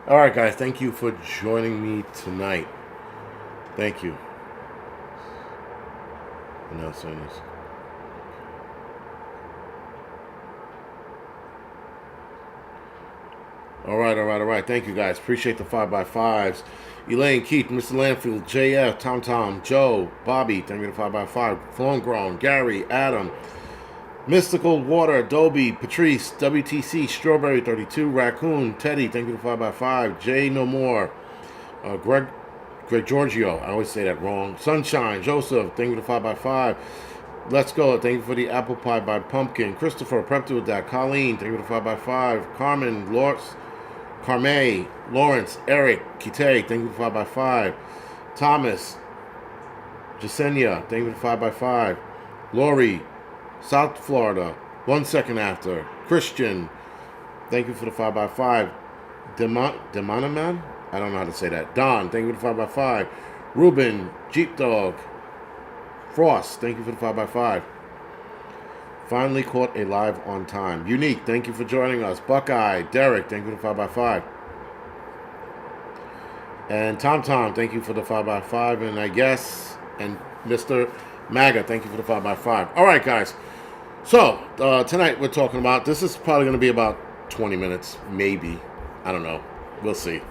All right, guys. Thank you for joining me tonight. Thank you. I'm not saying this. All right. Thank you, guys. Appreciate the 5x5s. Elaine, Keith, Mr. Lanfield, JF, Tom, Joe, Bobby, thank you for the 5x5. Flown Grown, Gary, Adam, Mystical Water, Adobe, Patrice, WTC, Strawberry 32, Raccoon, Teddy, thank you for the 5x5. Jay No More, Greg Giorgio, I always say that wrong. Sunshine, Joseph, thank you for the 5x5. Let's go. Thank you for the apple pie by Pumpkin. Christopher, prep to with that. Colleen, thank you for the 5x5. Carmen, Carme, Lawrence, Eric, Kite, thank you for 5x5. Thomas, Jasenia, thank you for 5x5. Lori, South Florida, 1 second after. Christian, thank you for the 5x5. Demanaman? I don't know how to say that. Don, thank you for the 5x5. Ruben, Jeep Dog, Frost, thank you for the 5x5. Finally caught a live on time. Unique, thank you for joining us. Buckeye, Derek, thank you for the 5x5. And Tom, thank you for the 5x5. And Mr. Maga, thank you for the 5x5. All right, guys. So, tonight we're talking about, this is probably going to be about 20 minutes, maybe. I don't know. We'll see.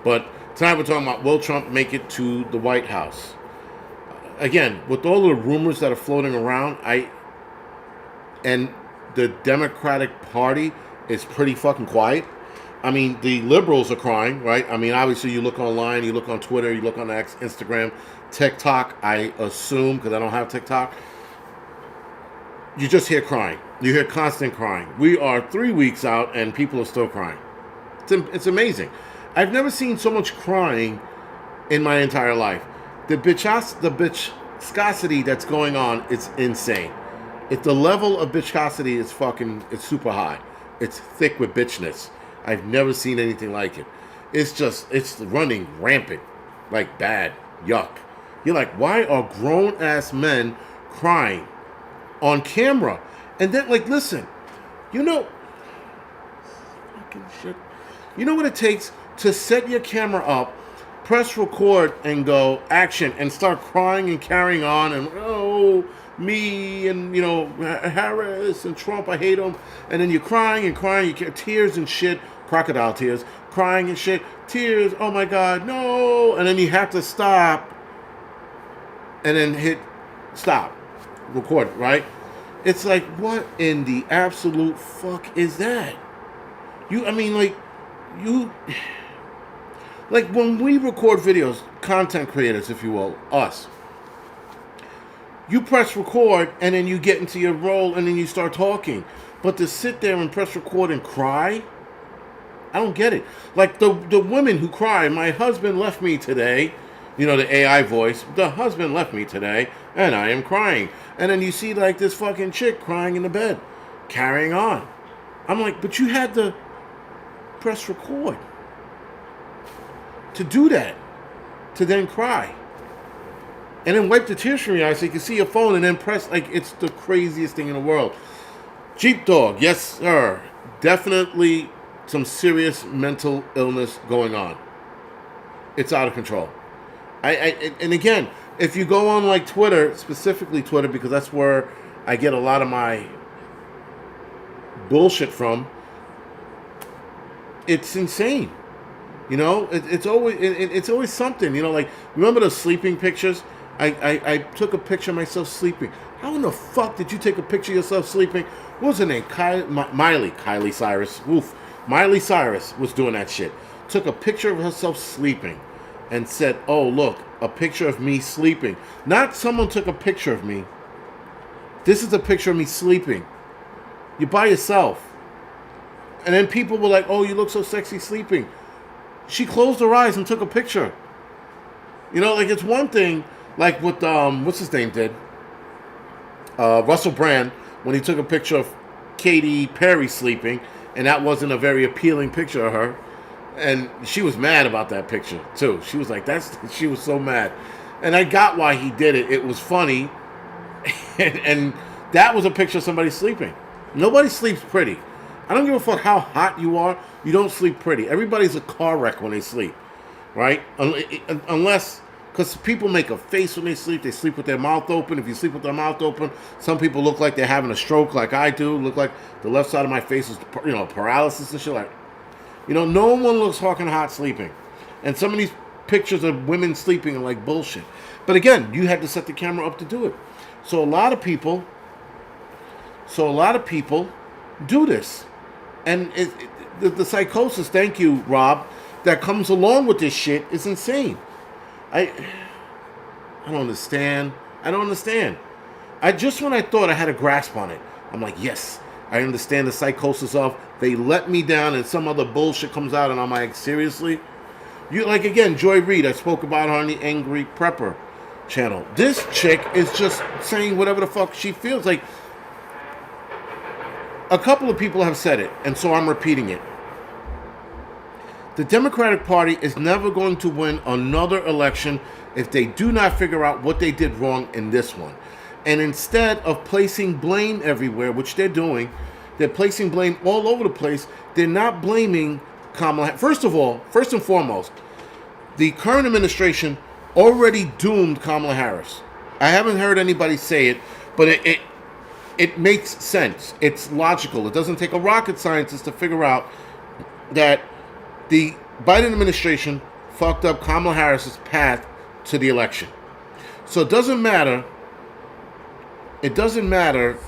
But tonight we're talking about, will Trump make it to the White House? Again, with all the rumors that are floating around, and the Democratic Party is pretty fucking quiet. I mean, the liberals are crying, right? I mean, obviously, you look online, you look on Twitter, you look on Instagram, TikTok, I assume, because I don't have TikTok. You just hear crying. You hear constant crying. We are 3 weeks out, and people are still crying. It's amazing. I've never seen so much crying in my entire life. The bitchosity that's going on is insane. If the level of bitchosity is it's super high. It's thick with bitchness. I've never seen anything like it. It's running rampant. Like bad. Yuck. You're like, why are grown ass men crying on camera? And then, like, listen, fucking shit. You know what it takes to set your camera up, press record, and go action, and start crying and carrying on, and me, and Harris and Trump, I hate them, and then you're crying, you get tears and shit, crocodile tears, crying and shit, tears, oh my god, no, and then you have to stop, and then hit stop, record, right? It's like, what in the absolute fuck is that? Like when we record videos, content creators, if you will, us, you press record and then you get into your role and then you start talking. But to sit there and press record and cry, I don't get it. Like the women who cry, my husband left me today, the AI voice, the husband left me today and I am crying. And then you see like this fucking chick crying in the bed, carrying on. I'm like, but you had to press record to do that, to then cry. And then wipe the tears from your eyes so you can see your phone and then press, like, it's the craziest thing in the world. Jeep Dog, yes sir. Definitely some serious mental illness going on. It's out of control. And again, if you go on like Twitter, specifically Twitter, because that's where I get a lot of my bullshit from, it's insane. It's always something. Like, remember the sleeping pictures? I took a picture of myself sleeping. How in the fuck did you take a picture of yourself sleeping? What was her name? Kylie Cyrus. Oof. Miley Cyrus was doing that shit. Took a picture of herself sleeping and said, oh, look, a picture of me sleeping. Not someone took a picture of me. This is a picture of me sleeping. You're by yourself. And then people were like, oh, you look so sexy sleeping. She closed her eyes and took a picture. Like, it's one thing, like what, what's his name did? Russell Brand, when he took a picture of Katy Perry sleeping, and that wasn't a very appealing picture of her. And she was mad about that picture, too. She was like, she was so mad. And I got why he did it. It was funny. and that was a picture of somebody sleeping. Nobody sleeps pretty. I don't give a fuck how hot you are. You don't sleep pretty. Everybody's a car wreck when they sleep, right? Unless, because people make a face when they sleep with their mouth open. If you sleep with their mouth open, some people look like they're having a stroke like I do. Look like the left side of my face is, paralysis and shit. Like, no one looks fucking hot sleeping. And some of these pictures of women sleeping are like bullshit. But again, you had to set the camera up to do it. So a lot of people do this. And the psychosis, thank you, Rob, that comes along with this shit is insane. I don't understand. When I thought I had a grasp on it, I'm like, yes, I understand the psychosis of they let me down and some other bullshit comes out and I'm like, seriously? Again, Joy Reid, I spoke about her on the Angry Prepper channel. This chick is just saying whatever the fuck she feels like. A couple of people have said it, and so I'm repeating it. The Democratic Party is never going to win another election if they do not figure out what they did wrong in this one. And instead of placing blame everywhere, which they're doing, they're placing blame all over the place. They're not blaming Kamala. First and foremost, the current administration already doomed Kamala Harris. I haven't heard anybody say it, but it makes sense. It's logical. It doesn't take a rocket scientist to figure out that the Biden administration fucked up Kamala Harris's path to the election. So it doesn't matter. It doesn't matter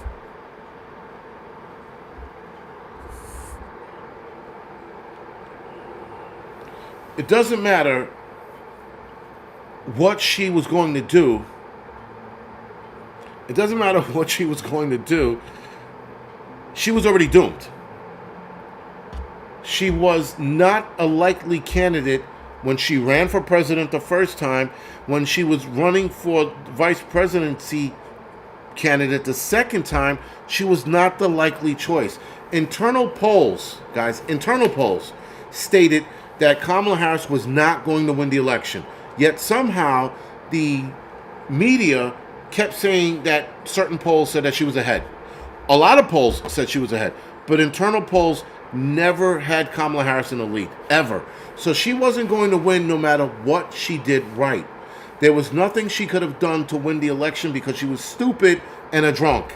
what she was going to do. It doesn't matter what she was going to do. She was already doomed. She was not a likely candidate when she ran for president the first time. When she was running for vice presidency candidate the second time, she was not the likely choice. Internal polls, guys, stated that Kamala Harris was not going to win the election. Yet somehow the media kept saying that certain polls said that she was ahead. A lot of polls said she was ahead, but internal polls never had Kamala Harris in the lead, ever. So she wasn't going to win no matter what she did right. There was nothing she could have done to win the election because she was stupid and a drunk.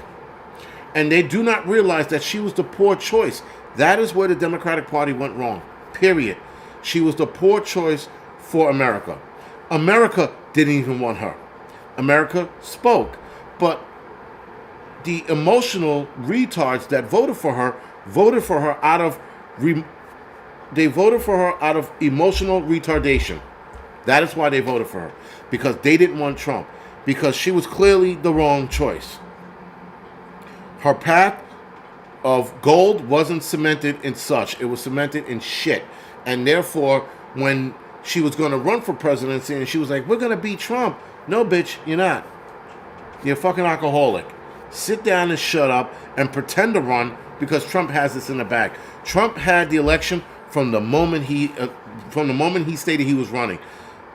And they do not realize that she was the poor choice. That is where the Democratic Party went wrong, period. She was the poor choice for America. America didn't even want her. America spoke, but the emotional retards that voted for her out of emotional retardation. That is why they voted for her, because they didn't want Trump, because she was clearly the wrong choice. Her path of gold wasn't cemented in such. It was cemented in shit. And therefore, when she was going to run for presidency and she was like, we're going to beat Trump. No, bitch, you're not. You're a fucking alcoholic. Sit down and shut up and pretend to run because Trump has this in the bag. Trump had the election from the moment he stated he was running.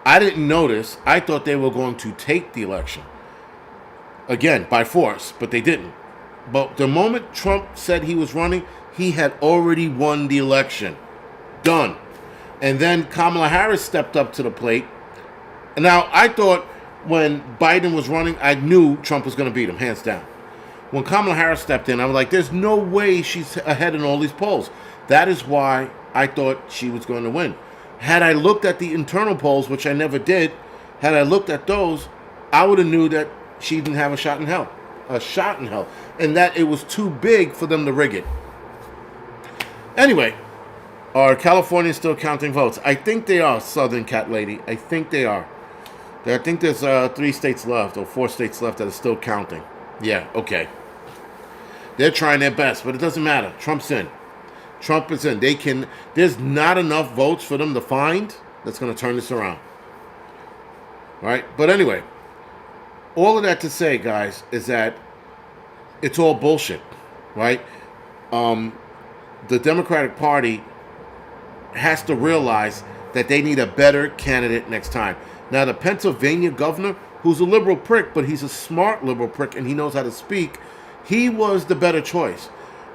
I didn't notice. I thought they were going to take the election. Again, by force, but they didn't. But the moment Trump said he was running, he had already won the election. Done. And then Kamala Harris stepped up to the plate. And now, I thought when Biden was running, I knew Trump was going to beat him, hands down. When Kamala Harris stepped in, I was like, there's no way she's ahead in all these polls. That is why I thought she was going to win. Had I looked at the internal polls, which I never did, had I looked at those, I would have knew that she didn't have a shot in hell. And that it was too big for them to rig it. Anyway, are Californians still counting votes? I think they are, Southern Cat Lady. I think they are. I think there's 3 states left, or 4 states left that are still counting. Yeah, okay. They're trying their best, but it doesn't matter. Trump's in. Trump is in. There's not enough votes for them to find that's going to turn this around. All right? But anyway, all of that to say, guys, is that it's all bullshit, right? The Democratic Party has to realize that they need a better candidate next time. Now, the Pennsylvania governor, who's a liberal prick, but he's a smart liberal prick and he knows how to speak, he was the better choice.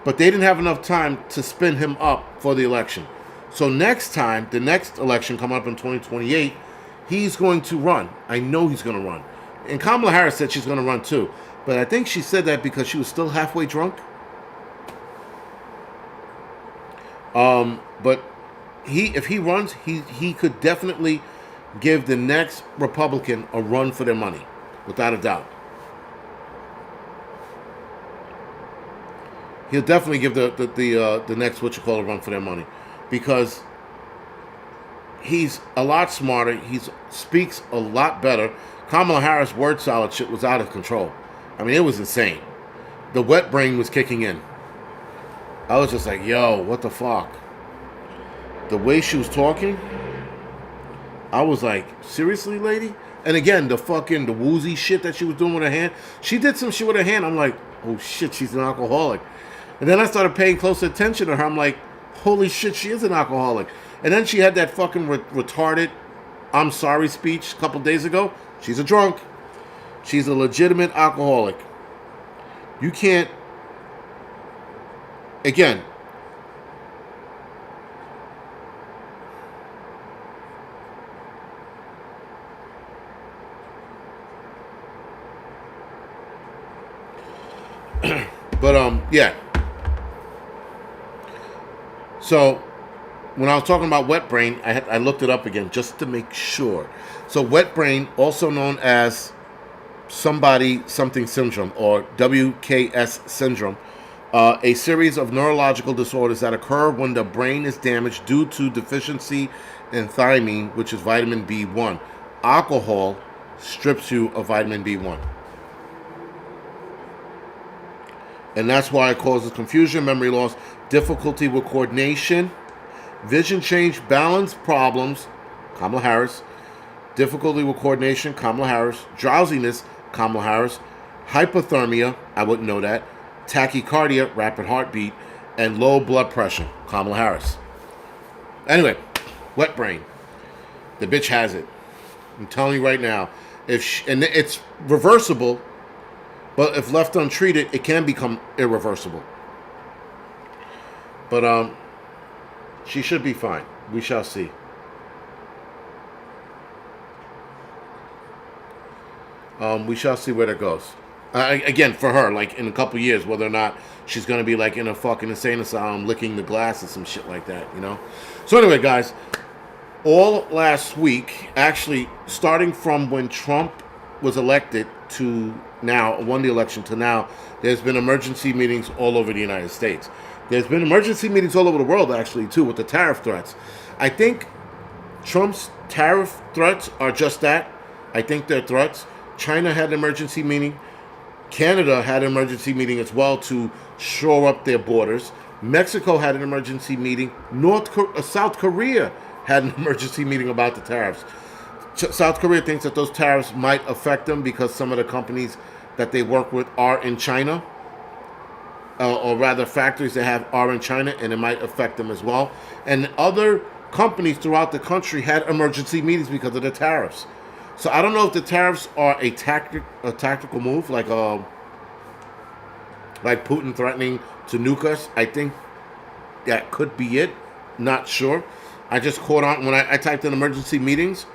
but they didn't have enough time to spin him up for the election. So next time, the next election coming up in 2028, he's going to run. I know he's going to run. And Kamala Harris said she's going to run too. But I think she said that because she was still halfway drunk. But if he runs, he could definitely give the next Republican a run for their money, without a doubt. He'll definitely give the next a run for their money, because he's a lot smarter. He speaks a lot better. Kamala Harris' word salad shit was out of control. I mean, it was insane. The wet brain was kicking in. I was just like, yo, what the fuck? The way she was talking, I was like, seriously, lady? And again, the woozy shit that she was doing with her hand. She did some shit with her hand. I'm like, oh shit, she's an alcoholic. And then I started paying close attention to her. I'm like, holy shit, she is an alcoholic. And then she had that fucking retarded I'm sorry speech a couple days ago. She's a drunk. She's a legitimate alcoholic. You can't, again, but yeah. So when I was talking about wet brain, I looked it up again just to make sure. So wet brain, also known as something syndrome, or WKS syndrome, a series of neurological disorders that occur when the brain is damaged due to deficiency in thiamine, which is vitamin B1. Alcohol strips you of vitamin B1. And that's why it causes confusion, memory loss, difficulty with coordination, vision change, balance problems, Kamala Harris, difficulty with coordination, Kamala Harris, drowsiness, Kamala Harris, hypothermia, I wouldn't know that, tachycardia, rapid heartbeat, and low blood pressure, Kamala Harris. Anyway, wet brain. The bitch has it. I'm telling you right now. And it's reversible, but if left untreated, it can become irreversible. But she should be fine. We shall see. We shall see where that goes. Again, for her, like in a couple years, whether or not she's going to be like in a fucking insane asylum licking the glass or some shit like that, you know? So anyway, guys, all last week, actually, starting from when Trump was elected to now, won the election to now, there's been emergency meetings all over the United States. There's been emergency meetings all over the world, actually, too, with the tariff threats. I think Trump's tariff threats are just that. I think they're threats. China had an emergency meeting. Canada had an emergency meeting as well to shore up their borders. Mexico had an emergency meeting. South Korea had an emergency meeting about the tariffs. South Korea thinks that those tariffs might affect them because some of the companies that they work with are in China, or rather factories they have are in China, and it might affect them as well. And other companies throughout the country had emergency meetings because of the tariffs. So I don't know if the tariffs are a tactical move, like Putin threatening to nuke us. I think that could be it. Not sure. I just caught on when I typed in emergency meetings.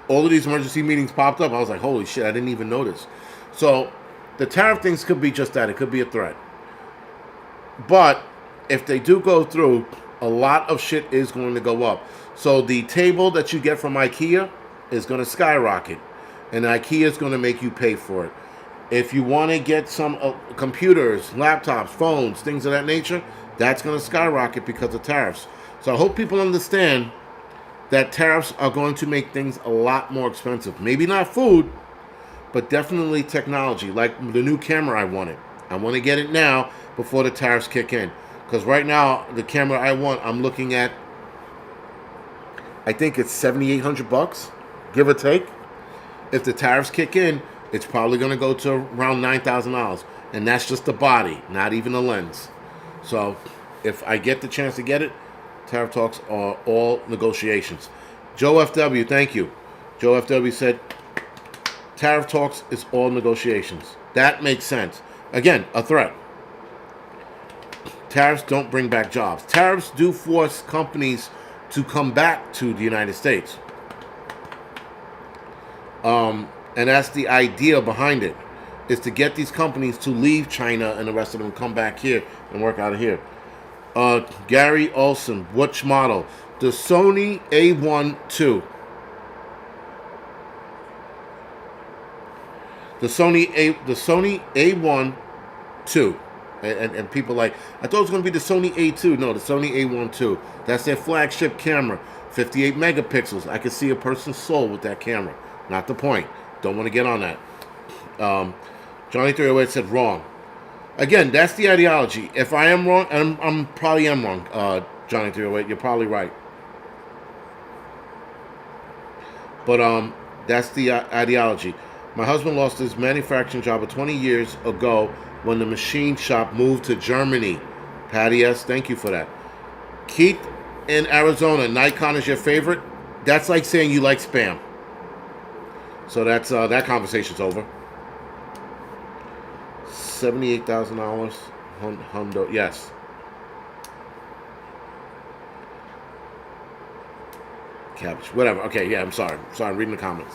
All of these emergency meetings popped up. I was like, holy shit, I didn't even notice. So the tariff things could be just that. It could be a threat. But if they do go through, a lot of shit is going to go up. So the table that you get from IKEA is going to skyrocket. And IKEA is going to make you pay for it. If you want to get some computers, laptops, phones, things of that nature, that's going to skyrocket because of tariffs. So I hope people understand that tariffs are going to make things a lot more expensive. Maybe not food, but definitely technology. Like the new camera I wanted. I want to get it now before the tariffs kick in. Because right now, the camera I want, I'm looking at, I think it's $7,800, give or take. If the tariffs kick in, it's probably going to go to around $9,000. And that's just the body, not even the lens. So if I get the chance to get it, tariff talks are all negotiations. Joe FW, thank you. Joe FW said, tariff talks is all negotiations. That makes sense. Again, a threat. Tariffs don't bring back jobs. Tariffs do force companies to come back to the United States. And that's the idea behind it, is to get these companies to leave China and the rest of them come back here and work out of here. Gary Olson, which model? The Sony A1 II. The Sony A1 II. And people like, I thought it was going to be the Sony A2. No, the Sony A1 II. That's their flagship camera. 58 megapixels. I can see a person's soul with that camera. Not the point. Don't want to get on that. Johnny 308 said wrong. Again, that's the ideology. If I am wrong, and I'm probably am wrong, Johnny 308, you're probably right. But that's the ideology. My husband lost his manufacturing job 20 years ago when the machine shop moved to Germany. Patty S., thank you for that. Keith in Arizona, Nikon is your favorite? That's like saying you like Spam. So that's that conversation's over. $78,000. Hundo, yes. Cabbage, whatever. Okay, yeah, I'm sorry. I'm reading the comments.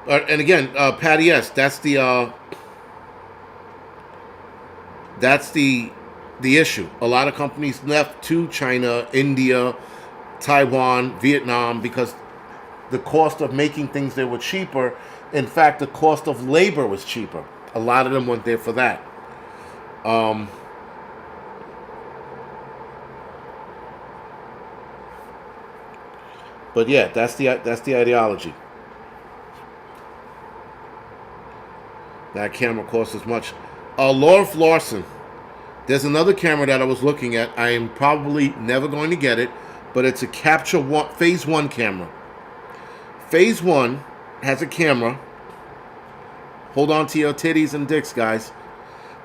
And again, Patty S., that's the issue. A lot of companies left to China, India, Taiwan, Vietnam, because the cost of making things there were cheaper. In fact, the cost of labor was cheaper. A lot of them went there for that. But yeah, that's the ideology. That camera costs as much. Laura Larson. There's another camera that I was looking at. I am probably never going to get it, but it's a Phase 1 camera. Phase 1 has a camera. Hold on to your titties and dicks, guys.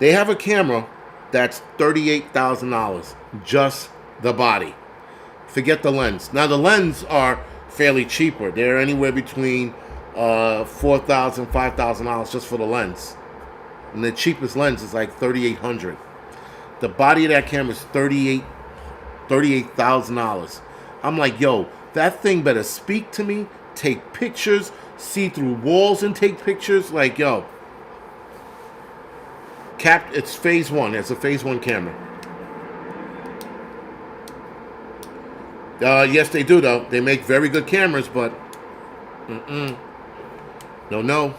They have a camera that's $38,000. Just the body. Forget the lens. Now, the lens are fairly cheaper. They're anywhere between $4,000, $5,000 just for the lens. And the cheapest lens is like $3,800. The body of that camera is $38,000. I'm like, yo, that thing better speak to me, take pictures, see through walls and take pictures. Like, yo, it's Phase 1. It's a Phase 1 camera. Yes, they do, though. They make very good cameras, but no.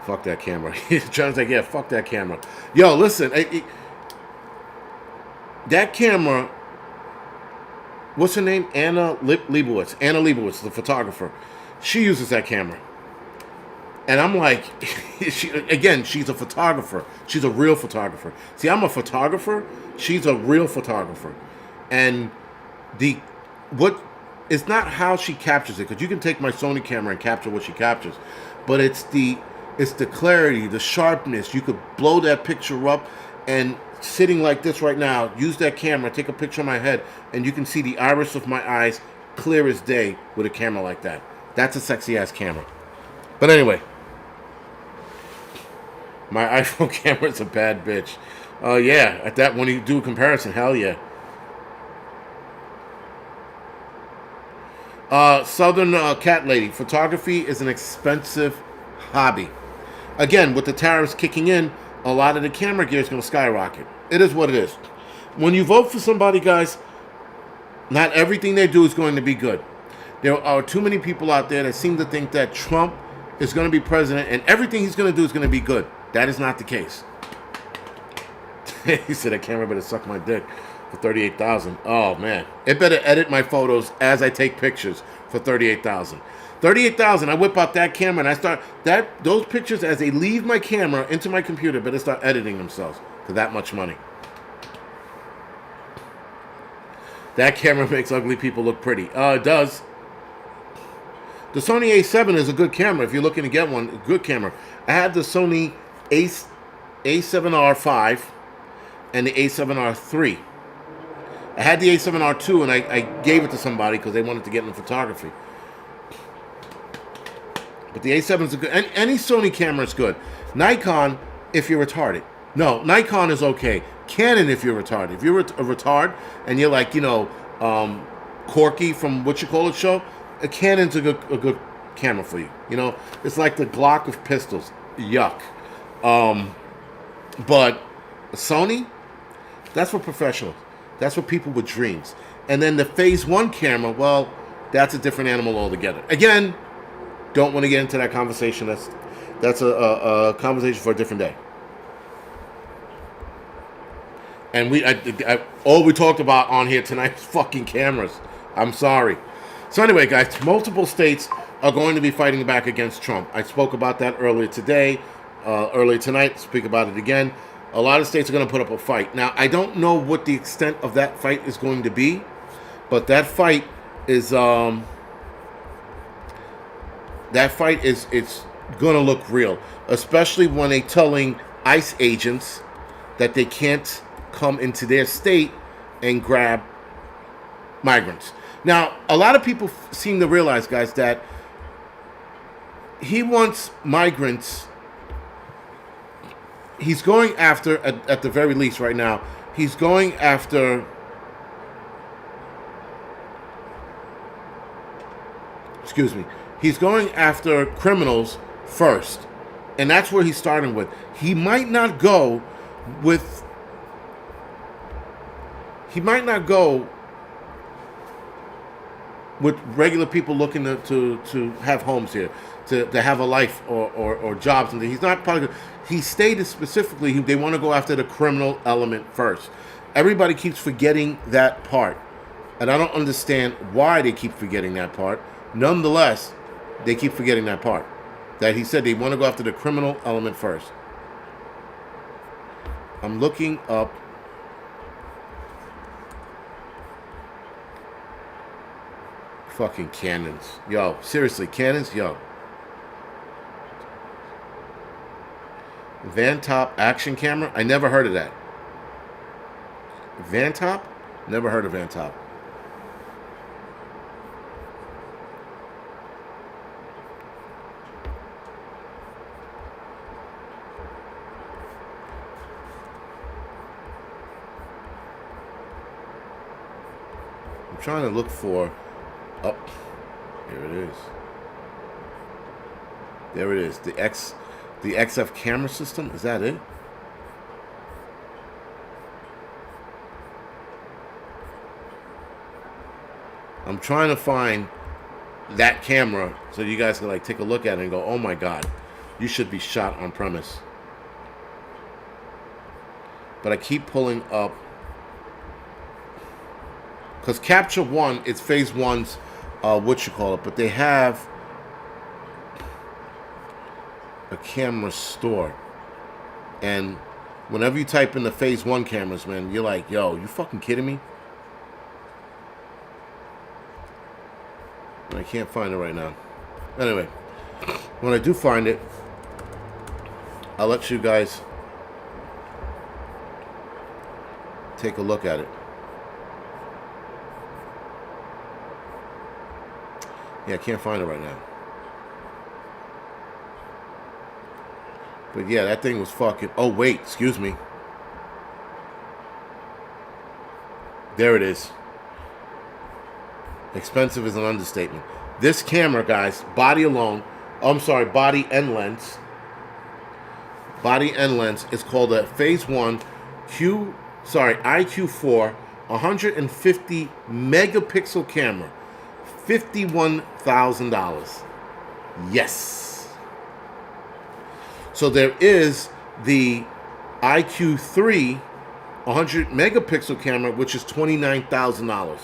Fuck that camera. John's like, yeah, fuck that camera. Yo, listen, that camera, what's her name? Anna Leibowitz. Anna Leibowitz, the photographer. She uses that camera. And I'm like, she's a photographer. She's a real photographer. See, I'm a photographer. She's a real photographer. And it's not how she captures it, because you can take my Sony camera and capture what she captures, but it's the clarity, the sharpness. You could blow that picture up, and sitting like this right now, use that camera, take a picture of my head, and you can see the iris of my eyes clear as day with a camera like that. That's a sexy ass camera. But anyway, my iPhone camera is a bad bitch. Yeah, at that, when you do a comparison, hell yeah. Southern Cat Lady, photography is an expensive hobby. Again, with the tariffs kicking in, a lot of the camera gear is going to skyrocket. It is what it is. When you vote for somebody, guys, not everything they do is going to be good. There are too many people out there that seem to think that Trump is going to be president and everything he's going to do is going to be good. That is not the case. He said, that camera better suck my dick for $38,000. Oh, man. It better edit my photos as I take pictures for $38,000. $38,000, I whip out that camera and I start those pictures as they leave my camera into my computer better start editing themselves for that much money. That camera makes ugly people look pretty. It does. The Sony A7 is a good camera if you're looking to get one. A good camera. I had the Sony A7R5 and the A7R3. I had the A7R2 and I gave it to somebody because they wanted to get into photography. But the A7 is a good. Any Sony camera is good. Nikon, if you're retarded. No, Nikon is okay. Canon, if you're retarded. If you're a retard and you're like, Corky from What You Call It show, a Canon's a good camera for you. It's like the Glock of pistols. Yuck. But Sony, that's for professionals. That's for people with dreams. And then the Phase 1 camera, well, that's a different animal altogether. Again, don't want to get into that conversation. That's a conversation for a different day. And all we talked about on here tonight is fucking cameras. I'm sorry. So anyway, guys, multiple states are going to be fighting back against Trump. I spoke about that earlier tonight. Speak about it again. A lot of states are going to put up a fight. Now, I don't know what the extent of that fight is going to be, but that fight is it's going to look real, especially when they're telling ICE agents that they can't come into their state and grab migrants. Now, a lot of people seem to realize, guys, that he wants migrants. He's going after, at the very least right now, he's going after, he's going after criminals first. And that's where he's starting with. He might not go with regular people looking to have homes here, to have a life or jobs. And he's not probably. He stated specifically they want to go after the criminal element first. Everybody keeps forgetting that part, and I don't understand why they keep forgetting that part. Nonetheless, they keep forgetting that part. That he said they want to go after the criminal element first. I'm looking up. Fucking cannons. Yo, seriously, cannons? Yo. Van-top action camera? I never heard of that. Van-top? Never heard of Van-top. I'm trying to look for... Oh, here it is. There it is. The XF camera system. Is that it? I'm trying to find that camera so you guys can like take a look at it and go, oh my God, you should be shot on premise. But I keep pulling up because Capture One, it's Phase 1's but they have a camera store, and whenever you type in the Phase 1 cameras, man, you're like, yo, you fucking kidding me? And I can't find it right now. Anyway, when I do find it, I'll let you guys take a look at it. Yeah, I can't find it right now. But yeah, that thing was fucking... Oh, wait, excuse me. There it is. Expensive is an understatement. This camera, guys, body alone... body and lens. Body and lens is called a Phase 1 IQ4 150 megapixel camera. $51,000. Yes. So there is the IQ3 100 megapixel camera, which is $29,000.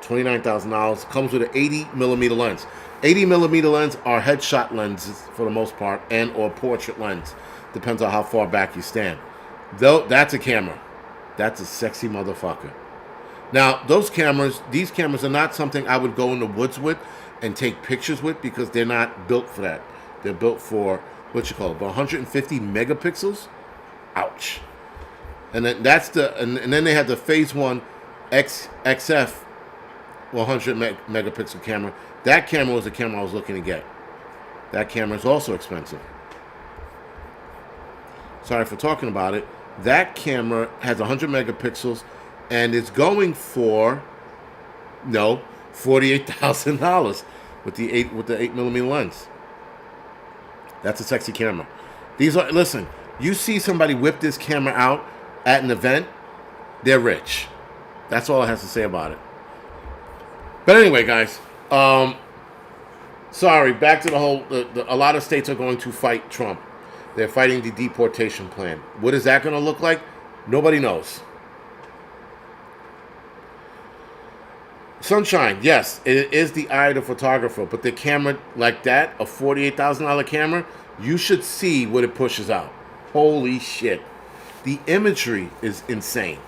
$29,000 comes with an 80 millimeter lens. 80 millimeter lens are headshot lenses for the most part, and or portrait lens. Depends on how far back you stand. Though that's a camera. That's a sexy motherfucker. Now, these cameras are not something I would go in the woods with and take pictures with because they're not built for that. They're built for, 150 megapixels? Ouch. And then and then they have the Phase 1 XF 100 megapixel camera. That camera was the camera I was looking to get. That camera is also expensive. Sorry for talking about it. That camera has 100 megapixels and it's going for $48,000 with the 8mm lens. That's a sexy camera. Listen, you see somebody whip this camera out at an event, they're rich. That's all I have to say about it. But anyway, guys, sorry, back to the whole, a lot of states are going to fight Trump. They're fighting the deportation plan. What is that going to look like? Nobody knows. Sunshine, yes, it is the eye of the photographer, but the camera like that, a $48,000 camera, you should see what it pushes out. Holy shit. The imagery is insane.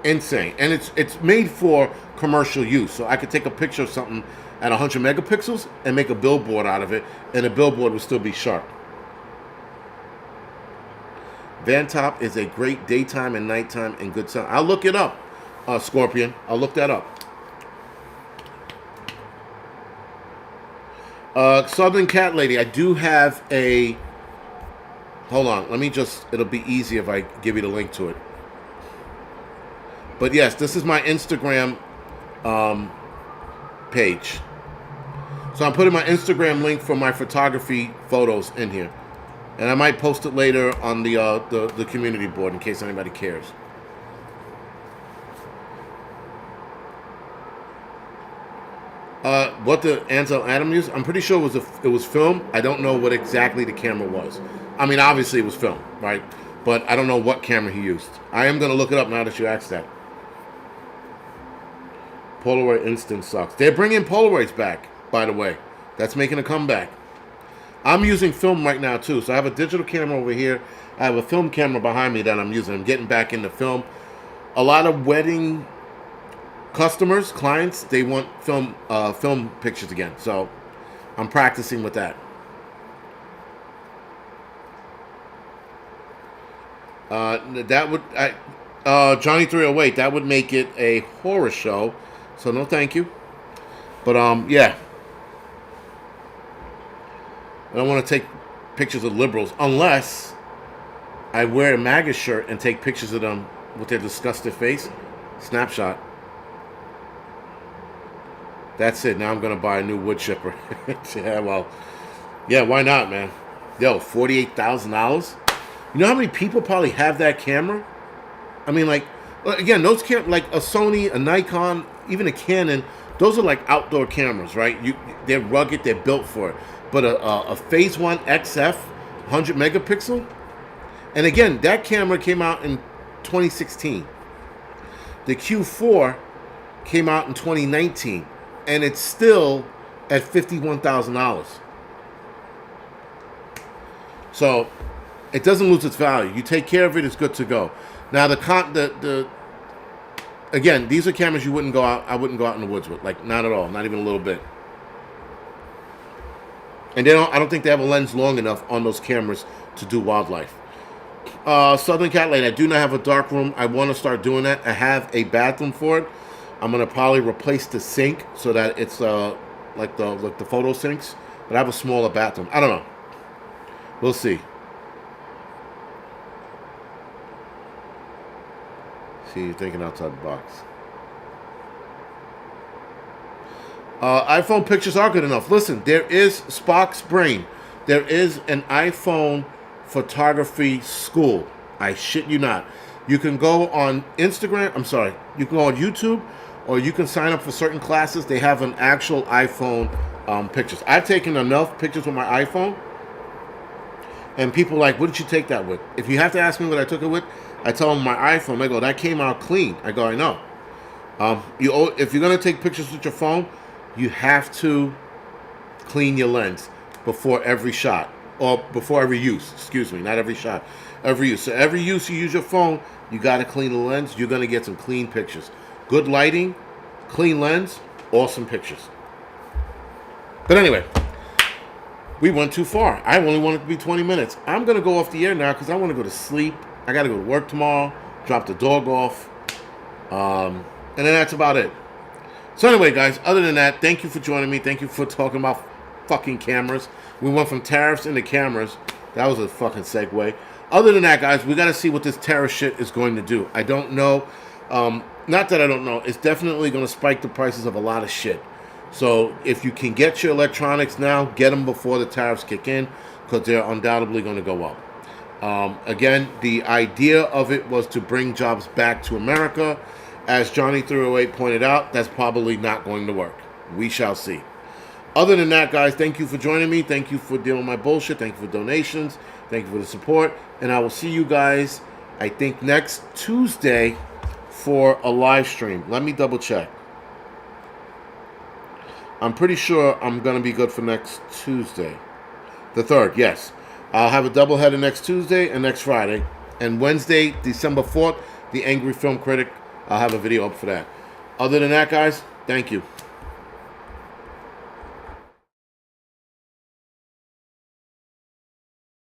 Insane. And it's made for commercial use. So I could take a picture of something at 100 megapixels and make a billboard out of it, and the billboard will still be sharp. Vantop is a great daytime and nighttime and good sound. I'll look it up, Scorpion. I'll look that up. Southern Cat Lady, I do have a... Hold on, let me just... It'll be easy if I give you the link to it. But yes, this is my Instagram page. So I'm putting my Instagram link for my photography photos in here. And I might post it later on the community board in case anybody cares. What the Ansel Adam used? I'm pretty sure it was film. I don't know what exactly the camera was. I mean, obviously it was film, right? But I don't know what camera he used. I am going to look it up now that you asked that. Polaroid Instant sucks. They're bringing Polaroids back, by the way. That's making a comeback. I'm using film right now, too. So I have a digital camera over here. I have a film camera behind me that I'm using. I'm getting back into film. A lot of wedding customers, clients, they want film pictures again. So I'm practicing with that. Johnny 308, that would make it a horror show. So no thank you. But yeah. I don't want to take pictures of liberals unless I wear a MAGA shirt and take pictures of them with their disgusted face. Snapshot. That's it. Now I'm going to buy a new wood chipper. Yeah, well, yeah, why not, man? Yo, $48,000? You know how many people probably have that camera? I mean, like, again, those cameras, like a Sony, a Nikon, even a Canon, those are like outdoor cameras, right? They're rugged, they're built for it. But a Phase 1 XF, 100 megapixel, and again, that camera came out in 2016. The Q4 came out in 2019, and it's still at $51,000. So it doesn't lose its value. You take care of it, it's good to go. Now again, these are cameras you wouldn't go out. I wouldn't go out in the woods with, like not at all, not even a little bit. And I don't think they have a lens long enough on those cameras to do wildlife. Southern Cat Lane, I do not have a dark room. I want to start doing that. I have a bathroom for it. I'm going to probably replace the sink so that it's like the photo sinks. But I have a smaller bathroom. I don't know. We'll see. See, you're thinking outside the box. iPhone pictures are good enough. Listen, there is Spock's Brain. There is an iPhone photography school. I shit you not. You can go on Instagram. I'm sorry. You can go on YouTube, or you can sign up for certain classes. They have an actual iPhone pictures. I've taken enough pictures with my iPhone, and people are like, what did you take that with? If you have to ask me what I took it with, I tell them my iPhone. They go, that came out clean. I go, I know. If you're going to take pictures with your phone, you have to clean your lens before every shot, or before every use. Excuse me, not every shot, every use. So every use you use your phone, you got to clean the lens. You're going to get some clean pictures. Good lighting, clean lens, awesome pictures. But anyway, we went too far. I only wanted to be 20 minutes. I'm going to go off the air now because I want to go to sleep. I got to go to work tomorrow, drop the dog off, and then that's about it. So anyway, guys, other than that, thank you for joining me. Thank you for talking about fucking cameras. We went from tariffs into cameras. That was a fucking segue. Other than that, guys, we got to see what this tariff shit is going to do. I don't know. Not that I don't know. It's definitely going to spike the prices of a lot of shit. So if you can get your electronics now, get them before the tariffs kick in, because they're undoubtedly going to go up. Again, the idea of it was to bring jobs back to America. As Johnny 308 pointed out, that's probably not going to work. We shall see. Other than that, guys, thank you for joining me. Thank you for dealing with my bullshit. Thank you for donations. Thank you for the support. And I will see you guys, I think, next Tuesday for a live stream. Let me double check. I'm pretty sure I'm going to be good for next Tuesday. The 3rd, yes. I'll have a doubleheader next Tuesday and next Friday. And Wednesday, December 4th, The Angry Film Critic. I'll have a video up for that. Other than that, guys, thank you.